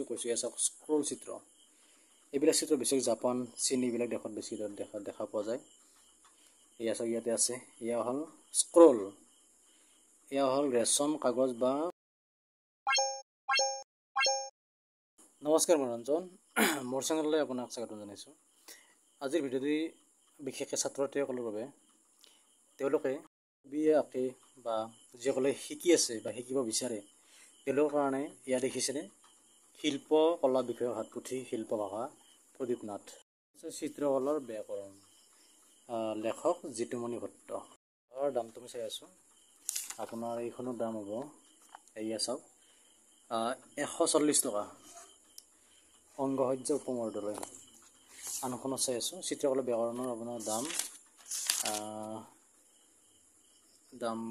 কৈছোঁ এয়া চাওক স্ক্ৰল চিত্ৰ। এইবিলাক চিত্ৰ বেছি জাপান, চীন এইবিলাক দেশত বেছি দেখা পোৱা যায়। এয়া চাওক ইয়াতে আছে, এয়া হ'ল স্ক্ৰল। এয়া হ'ল ৰেচম কাগজ বা নমস্কাৰ মনোৰঞ্জন, মোৰ চেনেললৈ আপোনাক স্বাগতম জনাইছোঁ। আজিৰ ভিডিঅ'টি বিশেষকৈ ছাত্ৰ ছাত্ৰীসকলৰ বাবে। তেওঁলোকে ছবি আঁকে বা যিসকলে শিকি আছে বা শিকিব বিচাৰে তেওঁলোকৰ কাৰণে এয়া দেখিছেনে শিল্প কলা বিষয়ক হাতপুথি শিল্প ভাষা প্ৰদীপ নাথ। চিত্ৰকলাৰ ব্যাকৰণ, লেখক জিতুমণি ভট্ট। দামটো মই চাই আছোঁ, আপোনাৰ এইখনৰ দাম হ'ব এয়া চাওক 140 টকা। অংগসহ্য উপমৰ্দলৈ। আনখনত চাই আছোঁ চিত্ৰকলা ব্যাকৰণৰ আপোনাৰ দাম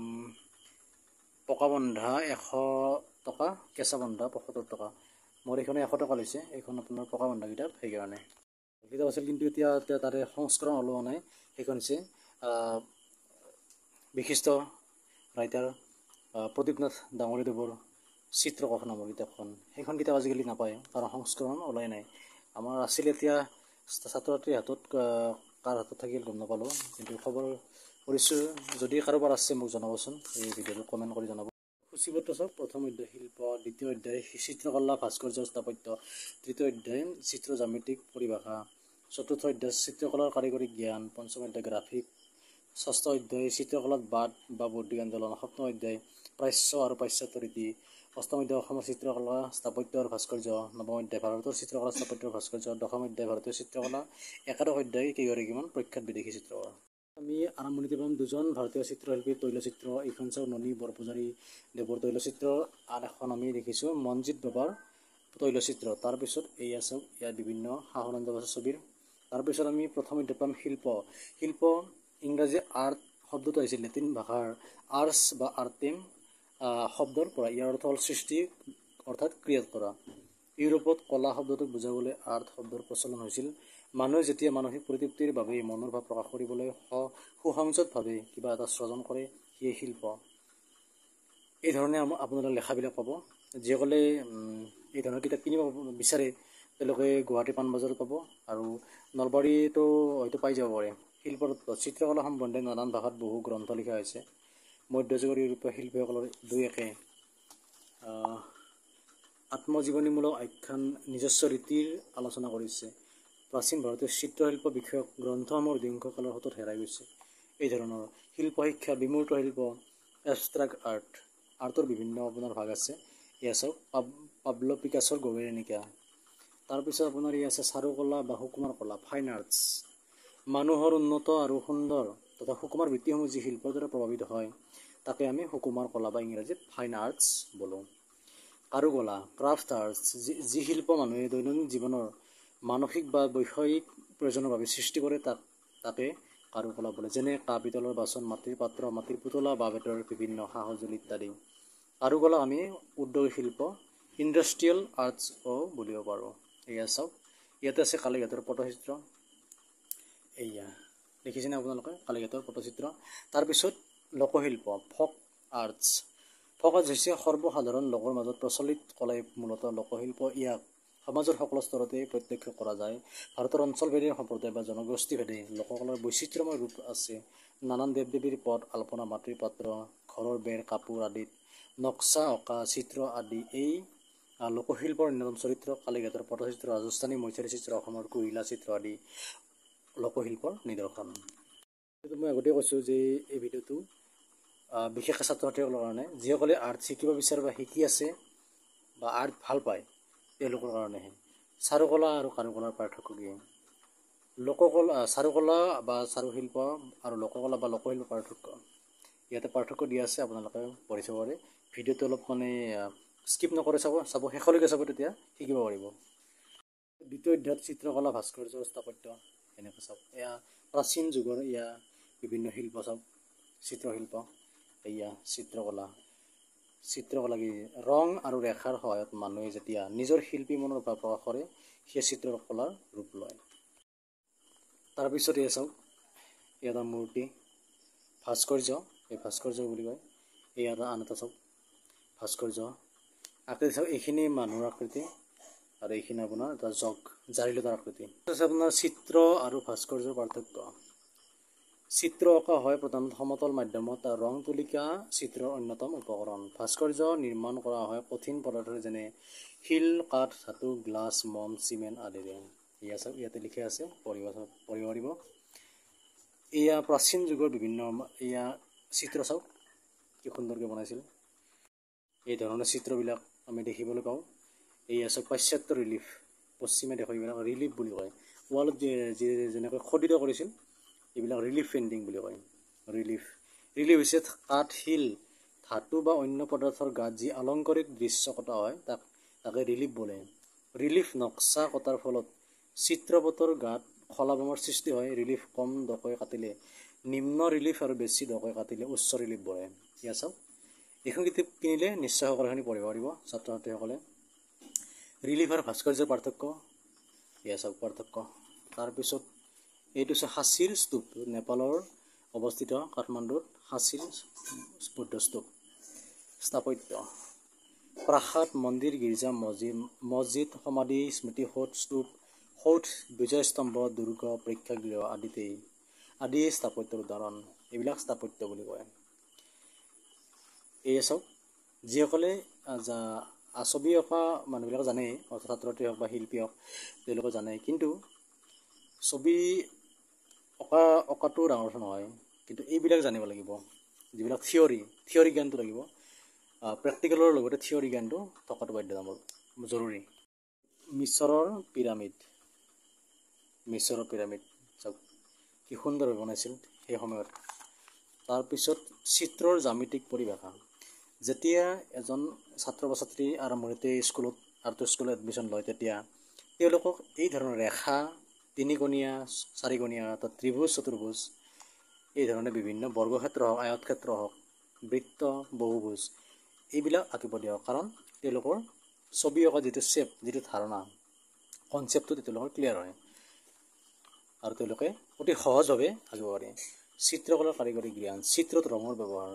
পকা বন্ধা 100 টকা, কেঁচা বন্ধা 75 টকা। মোৰ এইখনে 100 টকা লৈছে, এইখন আপোনাৰ পকা বন্ধা কিতাপ সেইকাৰণে। কিতাপ আছিল কিন্তু এতিয়া তাৰে সংস্কৰণ ওলোৱা নাই। সেইখন হৈছে বিশিষ্ট ৰাইটাৰ প্ৰদীপ নাথ ডাঙৰীদেৱৰ চিত্ৰকোষ নামৰ কিতাপখন। সেইখন কিতাপ আজিকালি নাপায় কাৰণ সংস্কৰণ ওলাই নাই। আমাৰ আছিল এতিয়া ছাত্ৰ ছাত্ৰীৰ হাতত, কাৰ হাতত থাকিল গম নাপালোঁ, কিন্তু খবৰ কৰিছোঁ যদি কাৰোবাৰ আছে মোক জনাবচোন, এই ভিডিঅ'টো কমেণ্ট কৰি জনাব। সূচীবদ্ধ চাওক, প্ৰথম অধ্যায় শিল্প, দ্বিতীয় অধ্যায় চিত্ৰকলা ভাস্কৰ্য স্থাপত্য, তৃতীয় অধ্যায় চিত্ৰ জ্যামিতিক পৰিভাষা, চতুৰ্থ অধ্যায় চিত্ৰকলাৰ কাৰিকৰী জ্ঞান, পঞ্চম অধ্যায় গ্ৰাফিক, ষষ্ঠ অধ্যায় চিত্ৰকলাত বাদ বা বৌদ্ধিক আন্দোলন, সপ্তম অধ্যায় প্ৰাচ্য আৰু পাশ্চাত্য ৰীতি, অষ্টম অধ্যায় অসমৰ চিত্ৰকলা স্থাপত্য আৰু ভাস্কৰ্য, নৱম অধ্যায় ভাৰতৰ চিত্ৰকলা স্থাপত্য আৰু ভাস্কৰ্য, দশম অধ্যায় ভাৰতীয় চিত্ৰকলা, একাদশ অধ্যায় কেইগৰাকীমান প্ৰখ্যাত বিদেশী চিত্ৰকলা। আমি আৰম্ভণিতে পাম দুজন ভাৰতীয় চিত্ৰশিল্পীৰ তৈলচিত্ৰ। এইখন চাওক ননী বৰপূজাৰী দেৱৰ তৈলচিত্ৰ। আন এখন আমি দেখিছোঁ মনজিৎ বাবাৰ তৈলচিত্ৰ। তাৰপিছত এয়া চাওক, ইয়াত বিভিন্ন সা সৰঞ্জাম আছে ছবিৰ। তাৰপিছত আমি প্ৰথম অধ্যায় পাম শিল্প। শিল্প ইংৰাজী আৰ্ট শব্দটো আহিছিল লেটিন ভাষাৰ আৰ্টছ বা আৰ্টেম শব্দৰ পৰা। ইয়াৰ অৰ্থ হ'ল সৃষ্টি অৰ্থাৎ ক্ৰিয়েট কৰা। ইউৰোপত কলা শব্দটোক বুজাবলৈ আৰ্ট শব্দৰ প্ৰচলন হৈছিল। মানুহে যেতিয়া মানসিক পৰিতৃপ্তিৰ বাবে মনৰ ভাৱ প্ৰকাশ কৰিবলৈ সুসংযতভাৱে কিবা এটা সৃজন কৰে সেয়ে শিল্প। এই ধৰণে আপোনালোকে লেখাবিলাক পাব। যিসকলে এই ধৰণৰ কিতাপ কিনিব বিচাৰে তেওঁলোকে গুৱাহাটী পাণবজাৰত পাব আৰু নলবাৰীতো হয়তো পাই যাব পাৰে। শিল্পতত্ত্ব, চিত্ৰকলা সম্বন্ধে নানান ভাষাত বহু গ্ৰন্থ লিখা হৈছে। মধ্যযুগৰ ইউৰোপীয় শিল্পীসকলৰ দুই একে আত্মজীৱনীমূলক আখ্যান নিজস্ব ৰীতিৰ আলোচনা কৰিছে। প্ৰাচীন ভাৰতীয় চিত্ৰশিল্প বিষয়ক গ্ৰন্থসমূহ অধিকাংশ কালৰ হাতত হেৰাই গৈছে। এই ধৰণৰ শিল্প শিক্ষা, বিমূৰ্ত শিল্প, এবষ্ট্ৰাক্ট আৰ্টৰ বিভিন্ন আপোনাৰ ভাগ আছে। এয়া চাওক পাবলো পিকাছৰ গৱেৰণিকা। তাৰপিছত আপোনাৰ ই আছে চাৰুকলা বা সুকুমাৰ কলা, ফাইন আৰ্টছ। মানুহৰ উন্নত আৰু সুন্দৰ তথা সুকুমাৰ বৃত্তিসমূহ যি শিল্পৰ দ্বাৰা প্ৰভাৱিত হয় তাকে আমি সুকুমাৰ কলা বা ইংৰাজীত ফাইন আৰ্টছ বোলোঁ। কাৰুকলা, ক্ৰাফ্ট আৰ্টছ, যি শিল্প মানুহে দৈনন্দিন জীৱনৰ মানসিক বা বৈষয়িক প্ৰয়োজনৰ বাবে সৃষ্টি কৰে তাকে কাৰুকলা বোলে। যেনে কাঁহ পিতলৰ বাচন, মাটিৰ পাত্ৰ, মাটিৰ পুতলা, বাঁহ বেতৰ বিভিন্ন সা সঁজুলি ইত্যাদি। কাৰুকলা আমি উদ্যোগিক শিল্প ইণ্ডাষ্ট্ৰিয়েল আৰ্টছও বুলিব পাৰোঁ। এয়া চাওক, ইয়াতে আছে কালীঘাটৰ পটচিত্ৰ। এয়া দেখিছেনে আপোনালোকে কালীঘাটৰ পটচিত্ৰ। তাৰপিছত লোকশিল্প, ফক আৰ্টছ। ফক আৰ্টছ হৈছে সৰ্বসাধাৰণ লোকৰ মাজত প্ৰচলিত কলাই মূলতঃ লোকশিল্প। ইয়াক সমাজৰ সকলো স্তৰতে প্ৰত্যক্ষ কৰা যায়। ভাৰতৰ অঞ্চলভেদে সম্প্ৰদায় বা জনগোষ্ঠীভেদে লোককলাৰ বৈচিত্ৰ্যময় ৰূপ আছে। নানান দেৱ দেৱীৰ পদ, আলপনা, মাটিৰ পাত্ৰ, ঘৰৰ বেৰ, কাপোৰ আদিত নক্সা অঁকা চিত্ৰ আদি এই লোকশিল্পৰ অন্যতম চৰিত্ৰ। কালীঘাটৰ পটচিত্ৰ, ৰাজস্থানী মৈথাৰী চিত্ৰ, অসমৰ কুহিলা চিত্ৰ আদি লোকশিল্পৰ নিদৰ্শন। মই আগতে কৈছোঁ যে এই ভিডিঅ'টো বিশেষকৈ ছাত্ৰ ছাত্ৰীসকলৰ কাৰণে, যিসকলে আৰ্ট শিকিব বিচাৰে বা শিকি আছে বা আৰ্ট ভাল পায় তেওঁলোকৰ কাৰণেহে। চাৰুকলা আৰু কাৰুকলাৰ পাৰ্থক্য কি? চাৰুকলা বা চাৰুশিল্প আৰু লোককলা বা লোকশিল্পৰ পাৰ্থক্য। ইয়াতে পাৰ্থক্য দিয়া আছে, আপোনালোকে পঢ়ি চাব পাৰে। ভিডিঅ'টো অলপ স্কিপ নকৰে চাব শেষলৈকে চাব, তেতিয়া শিকিব পাৰিব। দ্বিতীয় অধ্যায়ত চিত্ৰকলা, ভাস্কৰ্য, স্থাপত্য এনেকৈ চাওক। এয়া প্ৰাচীন যুগৰ এয়া বিভিন্ন শিল্প চাওক, চিত্ৰশিল্প। এয়া চিত্ৰকলা কি? ৰং আৰু ৰেখাৰ সহায়ত মানুহে যেতিয়া নিজৰ শিল্পী মনৰ ভাৱ প্ৰকাশ কৰে সেয়া চিত্ৰকলাৰ ৰূপ লয়। তাৰপিছত এয়া চাওক, ইয়াত এটা মূৰ্তি, ভাস্কৰ্য, এই ভাস্কৰ্য বুলি কয়। এয়া আন এটা চাওক ভাস্কৰ্য। আকৃতি চাওক, এইখিনি মানুহৰ আকৃতি, আৰু এইখিনি আপোনাৰ এটা জগ জাৰিলতাৰ আকৃতি। আছে আপোনাৰ চিত্ৰ আৰু ভাস্কৰ্যৰ পাৰ্থক্য। চিত্ৰ অঁকা হয় প্ৰধানত সমতল মাধ্যমত আৰু ৰং তুলিকা চিত্ৰৰ অন্যতম উপকৰণ। ভাস্কৰ্য নিৰ্মাণ কৰা হয় কঠিন পদাৰ্থ যেনে শিল, কাঠ, ধাতু, গ্লাছ, মম, চিমেণ্ট আদিৰে। এয়া চাওক, ইয়াতে লিখা আছে, পঢ়িব পাৰিব। এয়া প্ৰাচীন যুগৰ বিভিন্ন এয়া চিত্ৰ চাওক কি সুন্দৰকৈ বনাইছিল। এই ধৰণৰ চিত্ৰবিলাক আমি দেখিবলৈ পাওঁ। এয়া চাওক পাশ্চাত্য ৰিলিফ, পশ্চিমীয়া দেশৰ এইবিলাক ৰিলিফ বুলি কয়। ৱালত যেনেকৈ খোদিত কৰিছিল এইবিলাক ৰিলিফ পেইণ্টিং বুলি কয়। ৰিলিফ হৈছে কাঠ, শিল, ধাতু বা অন্য পদাৰ্থৰ গাত যি আলংকাৰিক দৃশ্য কটা হয় তাকে ৰিলিফ বোলে। ৰিলিফ নক্সা কটাৰ ফলত চিত্ৰপটৰ গাত খলাবমৰ সৃষ্টি হয়। ৰিলিফ কম দকৈ কাটিলে নিম্ন ৰিলিফ আৰু বেছি দকৈ কাটিলে উচ্চ ৰিলিফ বহে। এয়া চাওক, এইখন কিতাপ কিনিলে নিশ্চয় সকলোখিনি পঢ়িব পাৰিব ছাত্ৰ ছাত্ৰীসকলে। ৰিলিফ আৰু ভাস্কৰ্যৰ পাৰ্থক্য। এয়া চাওক পাৰ্থক্য। তাৰপিছত এইটো হৈছে সাঁচীৰ স্তূপ, নেপালৰ অৱস্থিত কাঠমাণ্ডুত সাঁচীৰ বৌদ্ধ স্তূপ। স্থাপত্য প্ৰাসাদ, মন্দিৰ, গীৰ্জা, মছজিদ, সমাধি, স্মৃতিসৌধ, স্তূপ, সৌধ, বিজয়স্তম্ভ, দুৰ্গ, প্ৰেক্ষাগৃহ আদি স্থাপত্যৰ উদাহৰণ। এইবিলাক স্থাপত্য বুলি কয়। এয়ে চাওক, যিসকলে ছবি অঁকা মানুহবিলাক জানে, ছাত্ৰ ছাত্ৰী হওক বা শিল্পী হওক, তেওঁলোকে জানে। কিন্তু ছবি অঁকাটো ডাঙৰ কথা নহয়, কিন্তু এইবিলাক জানিব লাগিব। যিবিলাক থিয়ৰী জ্ঞানটো লাগিব। প্ৰেক্টিকেলৰ লগতে থিয়ৰী জ্ঞানটো থকাটো বাধ্যতামূলক, জৰুৰী। মিছৰৰ পিৰামিড চাওক কি সুন্দৰভাৱে বনাইছিল সেই সময়ত। তাৰপিছত চিত্ৰৰ জ্যামিতিক পৰিভাষা। যেতিয়া এজন ছাত্ৰ বা ছাত্ৰী আৰম্ভণিতে আৰ্ট স্কুলত এডমিশ্যন লয়, তেতিয়া তেওঁলোকক এই ধৰণৰ ৰেখা, তিনিকোণীয়া, চাৰিকোণীয়া, ত্ৰিভুজ, চতুৰ্ভুজ, এই ধৰণে বিভিন্ন বৰ্গক্ষেত্ৰ হওক, আয়তক্ষেত্ৰ হওক, বৃত্ত, বহুভুজ এইবিলাক আঁকিব দিয়া হয়। কাৰণ তেওঁলোকৰ ছবি অঁকা যিটো ধাৰণা, কনচেপ্টটো তেওঁলোকৰ ক্লিয়াৰ হয় আৰু তেওঁলোকে অতি সহজভাৱে আঁকিব পাৰে। চিত্ৰকলাৰ কাৰিকৰী জ্ঞান। চিত্ৰত ৰঙৰ ব্যৱহাৰ।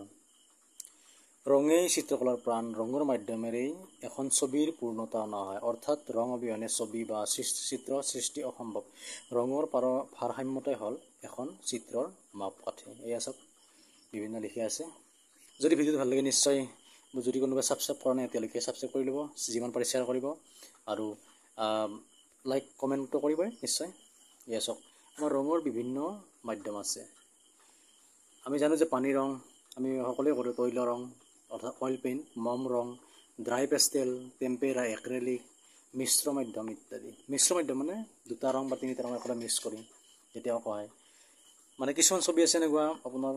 ৰঙেই চিত্ৰকলাৰ প্ৰাণ। ৰঙৰ মাধ্যমেৰেই এখন ছবিৰ পূৰ্ণতা অনা হয়, অৰ্থাৎ ৰং অবিহনে ছবি বা চিত্ৰ সৃষ্টি অসম্ভৱ। ৰঙৰ ভাৰসাম্যতাই হ'ল এখন চিত্ৰৰ মাপকাঠি। এয়া চাওক বিভিন্ন লিখা আছে। যদি ভিডিঅ'টো ভাল লাগে নিশ্চয়, যদি কোনোবাই ছাবস্ক্ৰাইব কৰা নাই এতিয়ালৈকে ছাবস্ক্ৰাইব কৰি ল'ব, যিমান পাৰে শ্বেয়াৰ কৰিব আৰু লাইক কমেণ্টটো কৰিবই নিশ্চয়। এয়া চাওক, আমাৰ ৰঙৰ বিভিন্ন মাধ্যম আছে। আমি জানো যে পানী ৰং আমি সকলোৱে কৰোঁ, তৈল ৰং অৰ্থাৎ অইল পেইণ্ট, মম ৰং, ড্ৰাই পেষ্টেল, টেম্পেৰা, এক্ৰেলিক, মিশ্ৰ মাধ্যম ইত্যাদি। মিশ্ৰ মাধ্যম মানে দুটা ৰং বা তিনিটা ৰং একেলগে মিক্স কৰি যেতিয়া অঁকা হয়। মানে কিছুমান ছবি আছে এনেকুৱা আপোনাৰ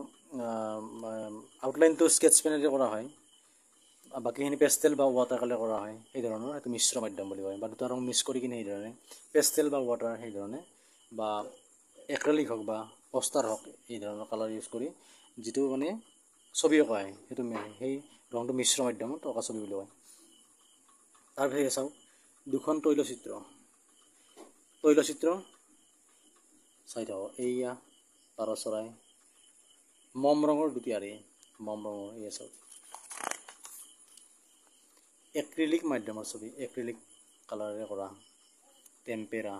আউটলাইনটো স্কেটছ পেনেৰে কৰা হয়, বাকীখিনি পেষ্টেল বা ৱাটাৰ কালাৰ কৰা হয়। সেই ধৰণৰ এইটো মিশ্ৰ মাধ্যম বুলি কয়। বা দুটা ৰং মিক্স কৰি কিনে সেইধৰণে পেষ্টেল বা ৱাটাৰ সেইধৰণে বা এক্ৰেলিক হওক বা পষ্টাৰ হওক এই ধৰণৰ কালাৰ ইউজ কৰি যিটো মানে ছবি অঁকা হয়, সেই ৰংটো মিশ্ৰ মাধ্যমত অঁকা ছবি বুলি কয়। তাৰপিছত চাওক, দুখন তৈলচিত্ৰ চাই থাকক। এইয়া পাৰ চৰাই, মম ৰঙৰ দুটি আৰি, মম ৰঙৰ। এয়া চাওক এক্ৰিলিক মাধ্যমৰ ছবি, এক্ৰিলিক কালাৰেৰে কৰা, টেম্পেৰা।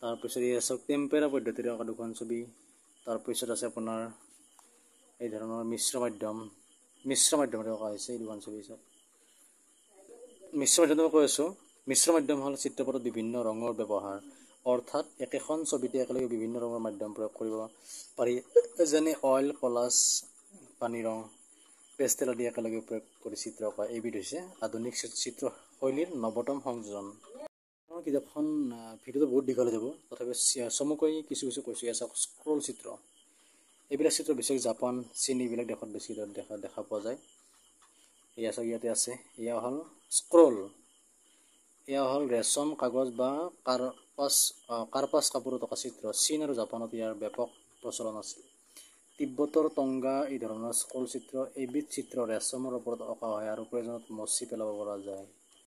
তাৰপিছত এয়া চাওক টেম্পেৰা পদ্ধতিৰে অঁকা দুখন ছবি। তাৰপিছত আছে আপোনাৰ এই ধৰণৰ মিশ্ৰ মাধ্যমেৰে অঁকা হৈছে এই দুখন ছবি। চাওক মিশ্ৰ মাধ্যম কৈ আছোঁ। মিশ্ৰ মাধ্যম হ'ল চিত্ৰপটত বিভিন্ন ৰঙৰ ব্যৱহাৰ, অৰ্থাৎ একেখন ছবিতে একেলগে বিভিন্ন ৰঙৰ মাধ্যম প্ৰয়োগ কৰিব পাৰি, যেনে অইল, কলাছ, পানী ৰং, পেষ্টেল আদি একেলগে প্ৰয়োগ কৰি চিত্ৰ অঁকা। এইবিধ হৈছে আধুনিক চিত্ৰশৈলীৰ নৱতম সংযোজন। কিতাপখন ভিডিঅ'টো বহুত দীঘল হৈ যাব, তথাপি চমুকৈ কিছু কৈছোঁ। এয়া চাওক স্ক্ৰল চিত্ৰ। এইবিলাক চিত্ৰ বেছিকৈ জাপান, চীন এইবিলাক দেশত বেছি দেখা পোৱা যায়। এয়া চাওক ইয়াতে আছে, এয়া হ'ল স্ক্ৰল। এয়া হ'ল ৰেচম, কাগজ বা কাৰ্পাছ কাপোৰত অঁকা চিত্ৰ। চীন আৰু জাপানত ইয়াৰ ব্যাপক প্ৰচলন আছিল। তিব্বতৰ টংগা এই ধৰণৰ স্ক্ৰল চিত্ৰ। এইবিধ চিত্ৰ ৰেচমৰ ওপৰত অঁকা হয় আৰু প্ৰয়োজনত মচি পেলাব পৰা যায়।